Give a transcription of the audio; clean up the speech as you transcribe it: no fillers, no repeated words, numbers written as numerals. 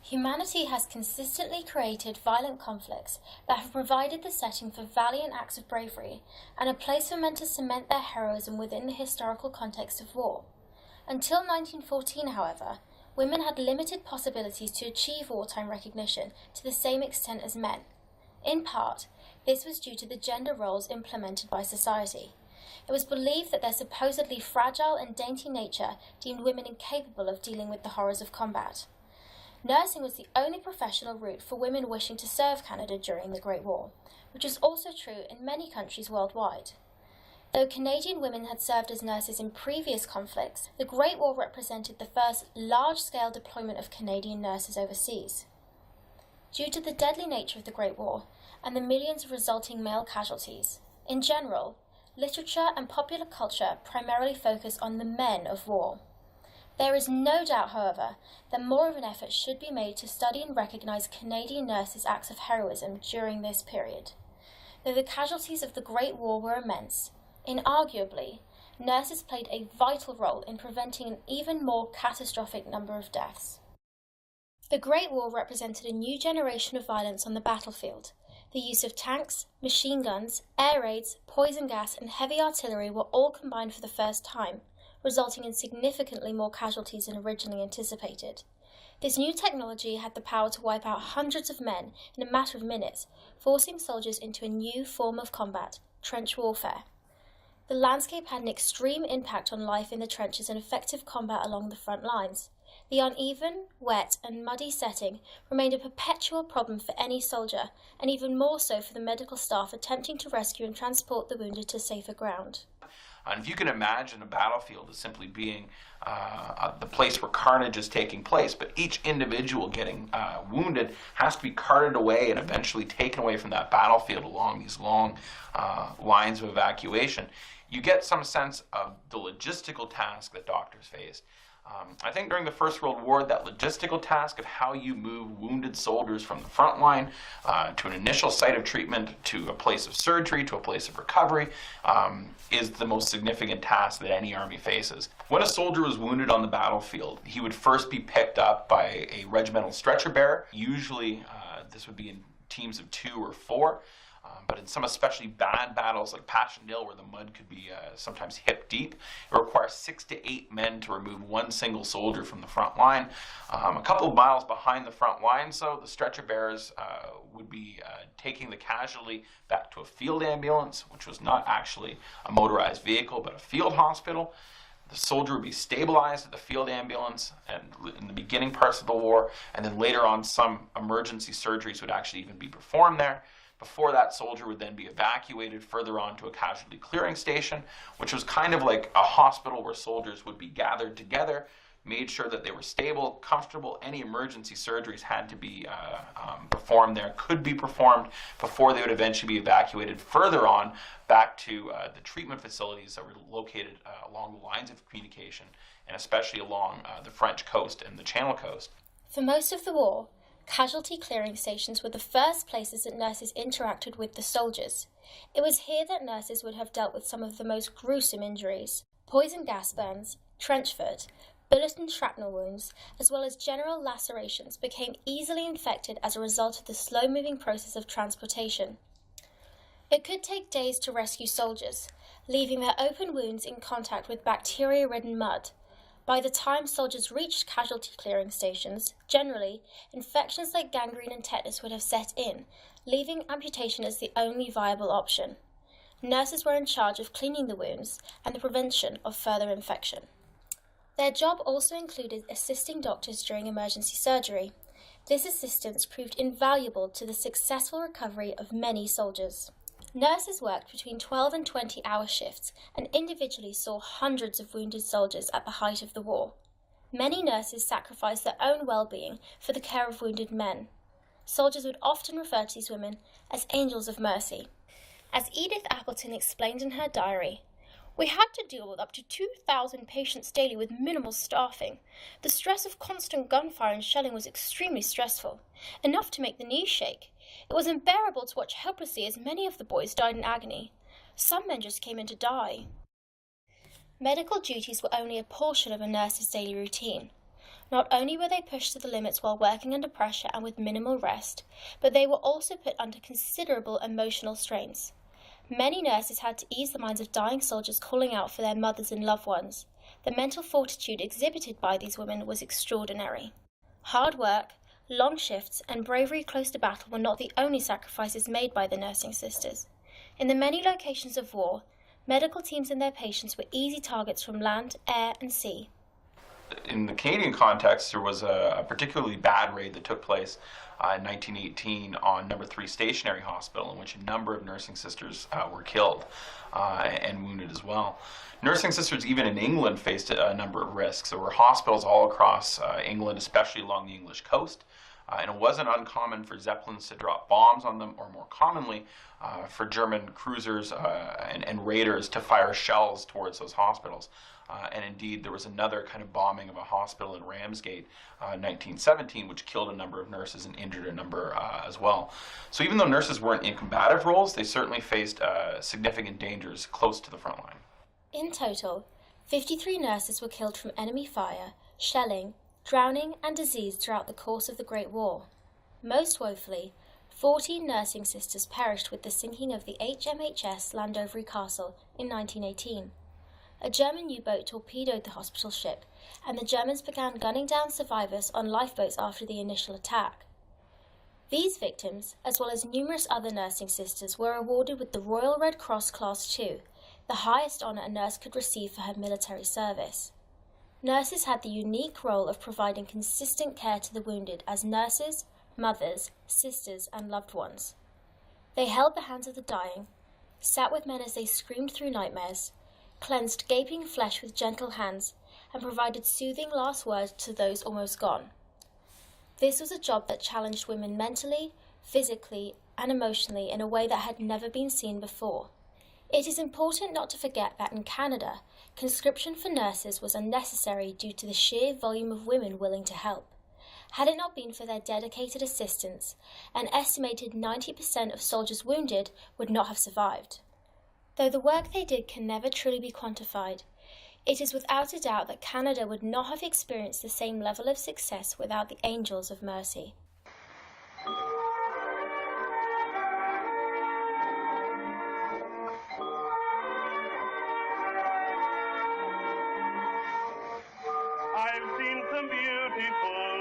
Humanity has consistently created violent conflicts that have provided the setting for valiant acts of bravery and a place for men to cement their heroism within the historical context of war. Until 1914, however, women had limited possibilities to achieve wartime recognition to the same extent as men. In part, this was due to the gender roles implemented by society. It was believed that their supposedly fragile and dainty nature deemed women incapable of dealing with the horrors of combat. Nursing was the only professional route for women wishing to serve Canada during the Great War, which was also true in many countries worldwide. Though Canadian women had served as nurses in previous conflicts, the Great War represented the first large-scale deployment of Canadian nurses overseas. Due to the deadly nature of the Great War and the millions of resulting male casualties, in general, literature and popular culture primarily focus on the men of war. There is no doubt, however, that more of an effort should be made to study and recognise Canadian nurses' acts of heroism during this period. Though the casualties of the Great War were immense, inarguably, nurses played a vital role in preventing an even more catastrophic number of deaths. The Great War represented a new generation of violence on the battlefield. The use of tanks, machine guns, air raids, poison gas, and heavy artillery were all combined for the first time, resulting in significantly more casualties than originally anticipated. This new technology had the power to wipe out hundreds of men in a matter of minutes, forcing soldiers into a new form of combat, trench warfare. The landscape had an extreme impact on life in the trenches and effective combat along the front lines. The uneven, wet, and muddy setting remained a perpetual problem for any soldier, and even more so for the medical staff attempting to rescue and transport the wounded to safer ground. And if you can imagine a battlefield as simply being the place where carnage is taking place, but each individual getting wounded has to be carted away and eventually taken away from that battlefield along these long lines of evacuation, you get some sense of the logistical task that doctors face. I think during the First World War, that logistical task of how you move wounded soldiers from the front line to an initial site of treatment, to a place of surgery, to a place of recovery, is the most significant task that any army faces. When a soldier was wounded on the battlefield, he would first be picked up by a regimental stretcher bearer. Usually, this would be in teams of 2 or 4. But in some especially bad battles like Passchendaele, where the mud could be sometimes hip deep, it requires 6 to 8 men to remove one single soldier from the front line. A couple of miles behind the front line, so the stretcher bearers would be taking the casualty back to a field ambulance, which was not actually a motorized vehicle, but a field hospital. The soldier would be stabilized at the field ambulance and in the beginning parts of the war, and then later on some emergency surgeries would actually even be performed there. Before that, soldier would then be evacuated further on to a casualty clearing station, which was kind of like a hospital where soldiers would be gathered together, made sure that they were stable, comfortable. Any emergency surgeries had to be performed there, could be performed before they would eventually be evacuated further on back to the treatment facilities that were located along the lines of communication, and especially along the French coast and the Channel coast. For most of the war, casualty clearing stations were the first places that nurses interacted with the soldiers. It was here that nurses would have dealt with some of the most gruesome injuries: poison gas burns, trench foot, bullet and shrapnel wounds, as well as general lacerations became easily infected as a result of the slow-moving process of transportation. It could take days to rescue soldiers, leaving their open wounds in contact with bacteria-ridden mud. By the time soldiers reached casualty clearing stations, generally, infections like gangrene and tetanus would have set in, leaving amputation as the only viable option. Nurses were in charge of cleaning the wounds and the prevention of further infection. Their job also included assisting doctors during emergency surgery. This assistance proved invaluable to the successful recovery of many soldiers. Nurses worked between 12 and 20-hour shifts and individually saw hundreds of wounded soldiers at the height of the war. Many nurses sacrificed their own well-being for the care of wounded men. Soldiers would often refer to these women as angels of mercy. As Edith Appleton explained in her diary, "We had to deal with up to 2,000 patients daily with minimal staffing. The stress of constant gunfire and shelling was extremely stressful, enough to make the knees shake. It was unbearable to watch helplessly as many of the boys died in agony. Some men just came in to die." Medical duties were only a portion of a nurse's daily routine. Not only were they pushed to the limits while working under pressure and with minimal rest, but they were also put under considerable emotional strains. Many nurses had to ease the minds of dying soldiers calling out for their mothers and loved ones. The mental fortitude exhibited by these women was extraordinary. Hard work, long shifts, and bravery close to battle were not the only sacrifices made by the nursing sisters. In the many locations of war, medical teams and their patients were easy targets from land, air, and sea. In the Canadian context, there was a particularly bad raid that took place in 1918 on No. 3 Stationary Hospital, in which a number of nursing sisters were killed and wounded as well. Nursing sisters, even in England, faced a number of risks. There were hospitals all across England, especially along the English coast, and it wasn't uncommon for Zeppelins to drop bombs on them, or more commonly, for German cruisers and raiders to fire shells towards those hospitals. And indeed, there was another kind of bombing of a hospital in Ramsgate in 1917, which killed a number of nurses and injured a number as well. So even though nurses weren't in combative roles, they certainly faced significant dangers close to the front line. In total, 53 nurses were killed from enemy fire, shelling, drowning, and disease throughout the course of the Great War. Most woefully, 14 nursing sisters perished with the sinking of the HMHS Llandovery Castle in 1918. A German U-boat torpedoed the hospital ship, and the Germans began gunning down survivors on lifeboats after the initial attack. These victims, as well as numerous other nursing sisters, were awarded with the Royal Red Cross Class II, the highest honour a nurse could receive for her military service. Nurses had the unique role of providing consistent care to the wounded as nurses, mothers, sisters, and loved ones. They held the hands of the dying, sat with men as they screamed through nightmares, cleansed gaping flesh with gentle hands, and provided soothing last words to those almost gone. This was a job that challenged women mentally, physically, and emotionally in a way that had never been seen before. It is important not to forget that in Canada, conscription for nurses was unnecessary due to the sheer volume of women willing to help. Had it not been for their dedicated assistance, an estimated 90% of soldiers wounded would not have survived. Though the work they did can never truly be quantified, it is without a doubt that Canada would not have experienced the same level of success without the Angels of Mercy. I've seen some beautiful